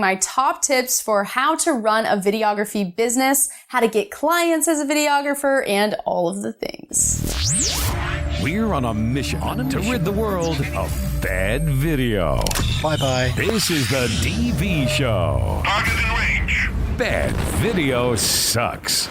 My top tips for how to run a videography business, how to get clients as a videographer, and all of the things. We're on a mission to rid the world of bad video. Bye-bye. This is the DV Show. Target in range. Bad video sucks.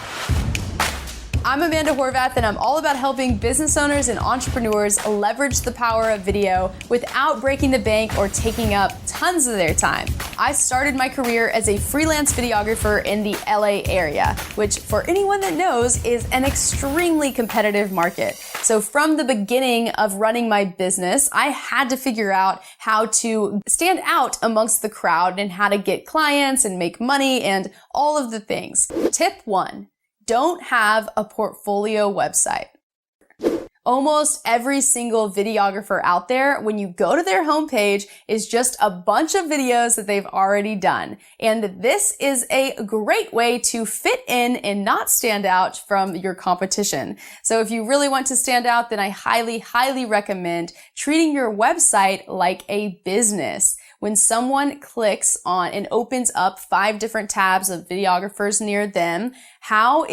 I'm Amanda Horvath, and I'm all about helping business owners and entrepreneurs leverage the power of video without breaking the bank or taking up tons of their time. I started my career as a freelance videographer in the LA area, which for anyone that knows is an extremely competitive market. So from the beginning of running my business, I had to figure out how to stand out amongst the crowd and how to get clients and make money and all of the things. Tip 1. Don't have a portfolio website. Almost every single videographer out there, when you go to their homepage, is just a bunch of videos that they've already done. And this is a great way to fit in and not stand out from your competition. So if you really want to stand out, then I highly, highly recommend treating your website like a business. When someone clicks on and opens up 5 different tabs of videographers near them, how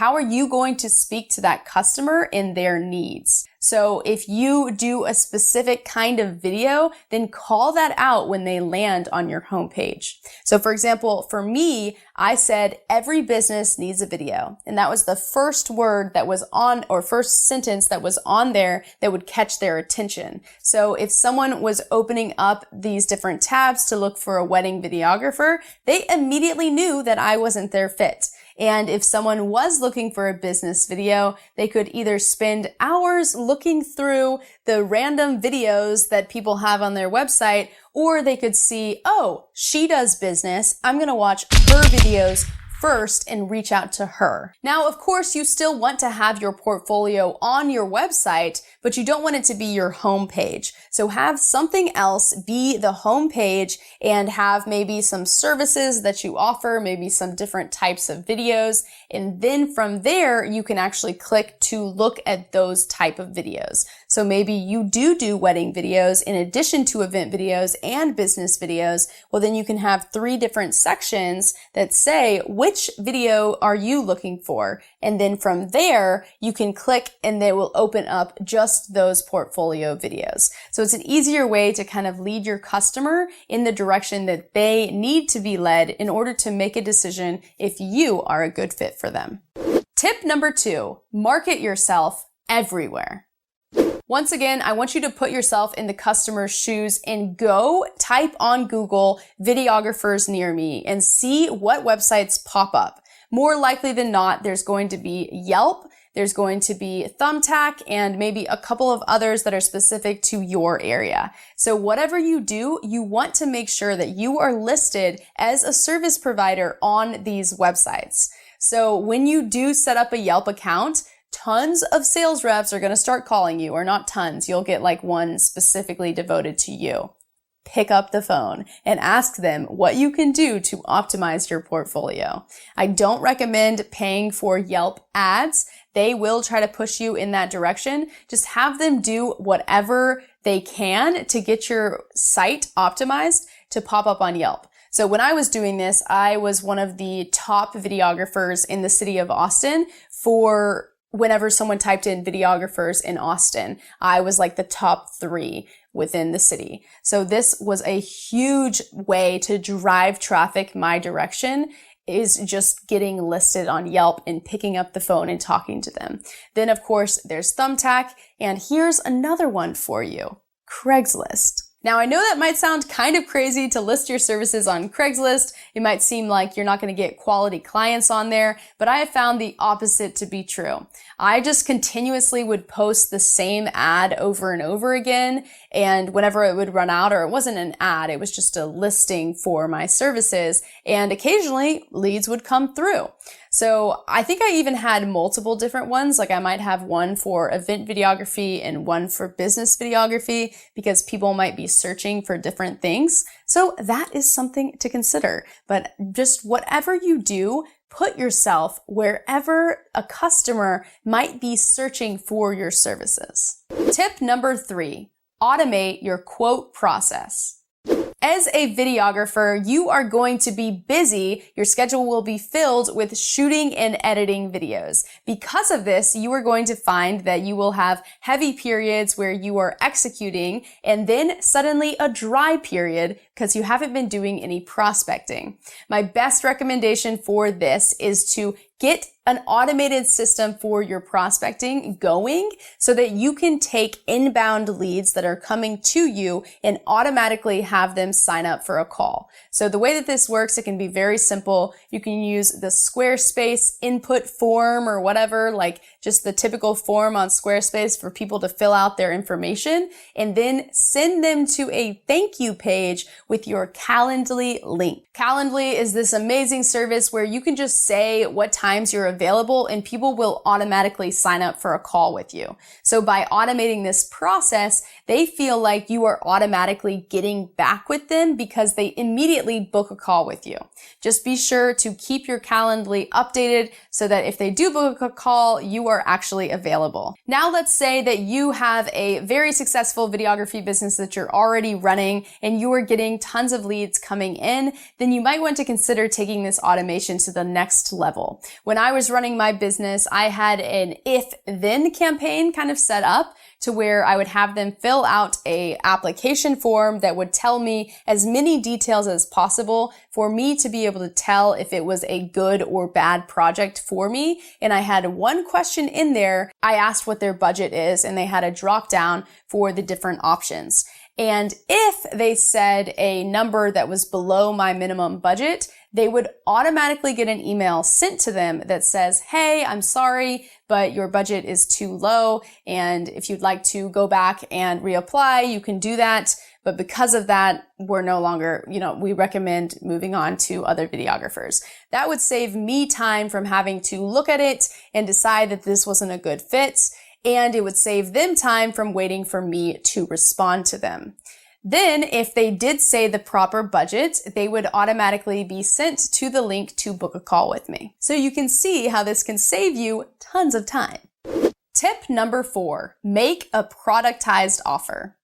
are you going to speak to that customer in their needs? So if you do a specific kind of video, then call that out when they land on your homepage. So for example, for me, I said every business needs a video. And that was the first word that was on, or first sentence that was on there that would catch their attention. So if someone was opening up these different tabs to look for a wedding videographer, they immediately knew that I wasn't their fit. And if someone was looking for a business video, they could either spend hours looking through the random videos that people have on their website, or they could see, oh, she does business. I'm going to watch her videos first and reach out to her. Now, of course, you still want to have your portfolio on your website, but you don't want it to be your homepage. So have something else be the homepage and have maybe some services that you offer, maybe some different types of videos. And then from there, you can actually click to look at those type of videos. So maybe you do wedding videos in addition to event videos and business videos. Well, then you can have 3 different sections that say, which video are you looking for? And then from there, you can click and they will open up just those portfolio videos. So it's an easier way to kind of lead your customer in the direction that they need to be led in order to make a decision if you are a good fit for them. Tip number 2, market yourself everywhere. Once again, I want you to put yourself in the customer's shoes and go type on Google videographers near me and see what websites pop up. More likely than not, there's going to be Yelp, there's going to be Thumbtack, and maybe a couple of others that are specific to your area. So whatever you do, you want to make sure that you are listed as a service provider on these websites. So when you do set up a Yelp account, tons of sales reps are going to start calling you, or not tons. You'll get like one specifically devoted to you. Pick up the phone and ask them what you can do to optimize your portfolio. I don't recommend paying for Yelp ads. They will try to push you in that direction. Just have them do whatever they can to get your site optimized to pop up on Yelp. So when I was doing this, I was one of the top videographers in the city of Austin for whenever someone typed in videographers in Austin. I was like the top 3 within the city. So this was a huge way to drive traffic my direction, is just getting listed on Yelp and picking up the phone and talking to them. Then of course there's Thumbtack, and here's another one for you, Craigslist. Now, I know that might sound kind of crazy to list your services on Craigslist. It might seem like you're not going to get quality clients on there, but I have found the opposite to be true. I just continuously would post the same ad over and over again, and whenever it would run out, or it wasn't an ad, it was just a listing for my services, and occasionally leads would come through. So I think I even had multiple different ones. Like I might have one for event videography and one for business videography, because people might be searching for different things. So that is something to consider. But just whatever you do, put yourself wherever a customer might be searching for your services. Tip number 3, automate your quote process. As a videographer, you are going to be busy. Your schedule will be filled with shooting and editing videos. Because of this, you are going to find that you will have heavy periods where you are executing and then suddenly a dry period because you haven't been doing any prospecting. My best recommendation for this is to get an automated system for your prospecting going so that you can take inbound leads that are coming to you and automatically have them sign up for a call. So the way that this works, it can be very simple. You can use the Squarespace input form or whatever, like just the typical form on Squarespace for people to fill out their information and then send them to a thank you page with your Calendly link. Calendly is this amazing service where you can just say what times you're available and people will automatically sign up for a call with you. So by automating this process, they feel like you are automatically getting back with them because they immediately book a call with you. Just be sure to keep your Calendly updated so that if they do book a call, you are actually available. Now let's say that you have a very successful videography business that you're already running and you are getting tons of leads coming in, then you might want to consider taking this automation to the next level. When I was running my business, I had an if-then campaign kind of set up to where I would have them fill out a application form that would tell me as many details as possible for me to be able to tell if it was a good or bad project for me. And I had one question in there. I asked what their budget is and they had a drop down for the different options. And if they said a number that was below my minimum budget, they would automatically get an email sent to them that says, hey, I'm sorry, but your budget is too low. And if you'd like to go back and reapply, you can do that. But because of that, we're no longer, we recommend moving on to other videographers. That would save me time from having to look at it and decide that this wasn't a good fit. And it would save them time from waiting for me to respond to them. Then, if they did say the proper budget, they would automatically be sent to the link to book a call with me. So you can see how this can save you tons of time. Tip number 4, make a productized offer.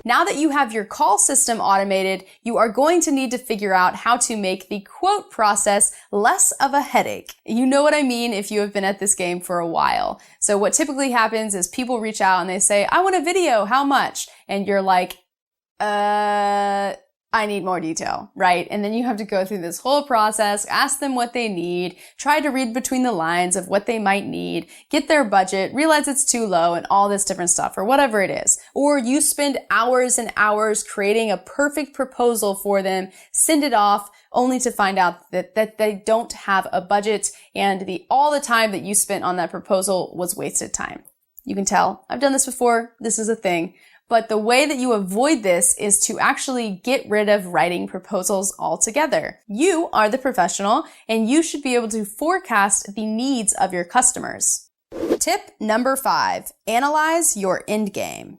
Now that you have your call system automated, you are going to need to figure out how to make the quote process less of a headache. You know what I mean if you have been at this game for a while. So what typically happens is people reach out and they say, I want a video, how much? And you're like, I need more detail, right? And then you have to go through this whole process, ask them what they need, try to read between the lines of what they might need, get their budget, realize it's too low and all this different stuff or whatever it is. Or you spend hours and hours creating a perfect proposal for them, send it off, only to find out that they don't have a budget and all the time that you spent on that proposal was wasted time. You can tell, I've done this before, this is a thing. But the way that you avoid this is to actually get rid of writing proposals altogether. You are the professional and you should be able to forecast the needs of your customers. Tip number 5, analyze your end game.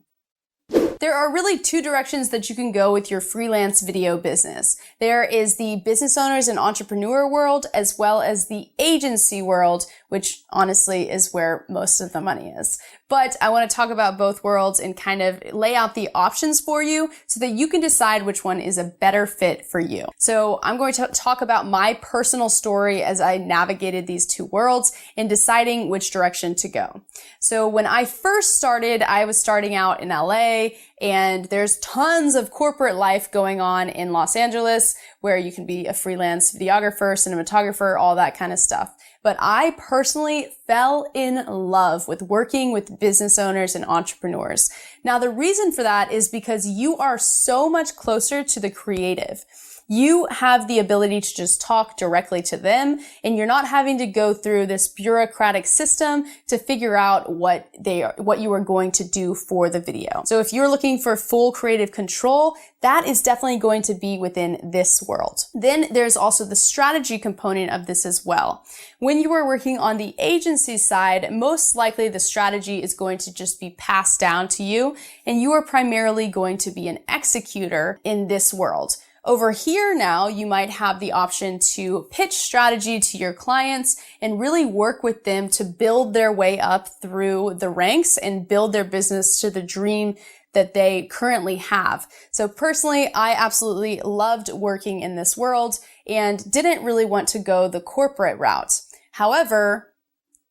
There are really 2 directions that you can go with your freelance video business. There is the business owners and entrepreneur world as well as the agency world, which honestly is where most of the money is. But I want to talk about both worlds and kind of lay out the options for you so that you can decide which one is a better fit for you. So I'm going to talk about my personal story as I navigated these 2 worlds and deciding which direction to go. So when I first started, I was starting out in LA, and there's tons of corporate life going on in Los Angeles where you can be a freelance videographer, cinematographer, all that kind of stuff. But I personally fell in love with working with business owners and entrepreneurs. Now, the reason for that is because you are so much closer to the creative. You have the ability to just talk directly to them, and you're not having to go through this bureaucratic system to figure out what you are going to do for the video. So if you're looking for full creative control, that is definitely going to be within this world. Then there's also the strategy component of this as well. When you are working on the agency side, most likely the strategy is going to just be passed down to you, and you are primarily going to be an executor in this world. Over here now, you might have the option to pitch strategy to your clients and really work with them to build their way up through the ranks and build their business to the dream that they currently have. So personally, I absolutely loved working in this world and didn't really want to go the corporate route. However,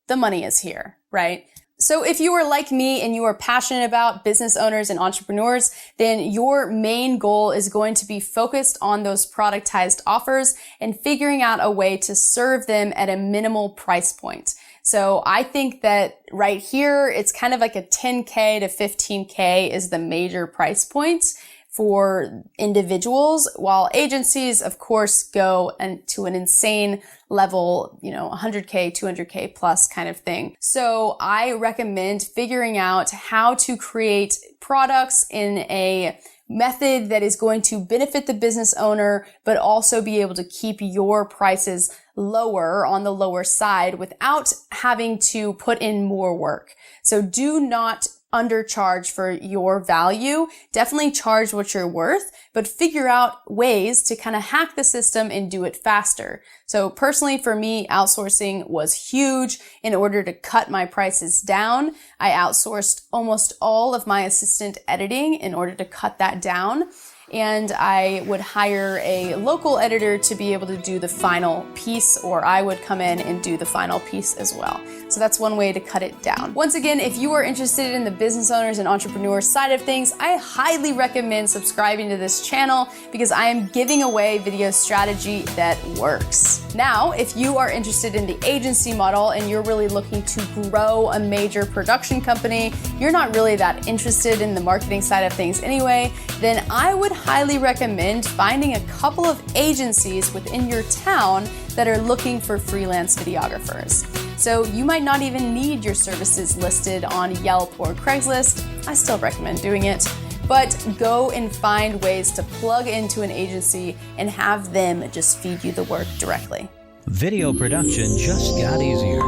the money is here, right? So if you are like me and you are passionate about business owners and entrepreneurs, then your main goal is going to be focused on those productized offers and figuring out a way to serve them at a minimal price point. So I think that right here, it's kind of like a 10K to 15K is the major price points for individuals, while agencies, of course, go to an insane level, 100K, 200K plus kind of thing. So I recommend figuring out how to create products in a method that is going to benefit the business owner, but also be able to keep your prices lower on the lower side without having to put in more work. So do not undercharge for your value. Definitely charge what you're worth, but figure out ways to kind of hack the system and do it faster. So personally, for me, outsourcing was huge in order to cut my prices down. I outsourced almost all of my assistant editing in order to cut that down. And I would hire a local editor to be able to do the final piece, or I would come in and do the final piece as well. So that's one way to cut it down. Once again, if you are interested in the business owners and entrepreneurs side of things, I highly recommend subscribing to this channel because I am giving away video strategy that works. Now, if you are interested in the agency model and you're really looking to grow a major production company, you're not really that interested in the marketing side of things anyway, then I would highly recommend finding a couple of agencies within your town that are looking for freelance videographers. So you might not even need your services listed on Yelp or Craigslist. I still recommend doing it, but go and find ways to plug into an agency and have them just feed you the work directly. Video production just got easier.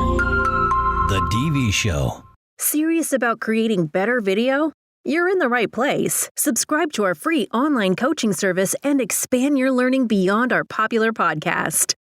The DV Show. Serious about creating better video? You're in the right place. Subscribe to our free online coaching service and expand your learning beyond our popular podcast.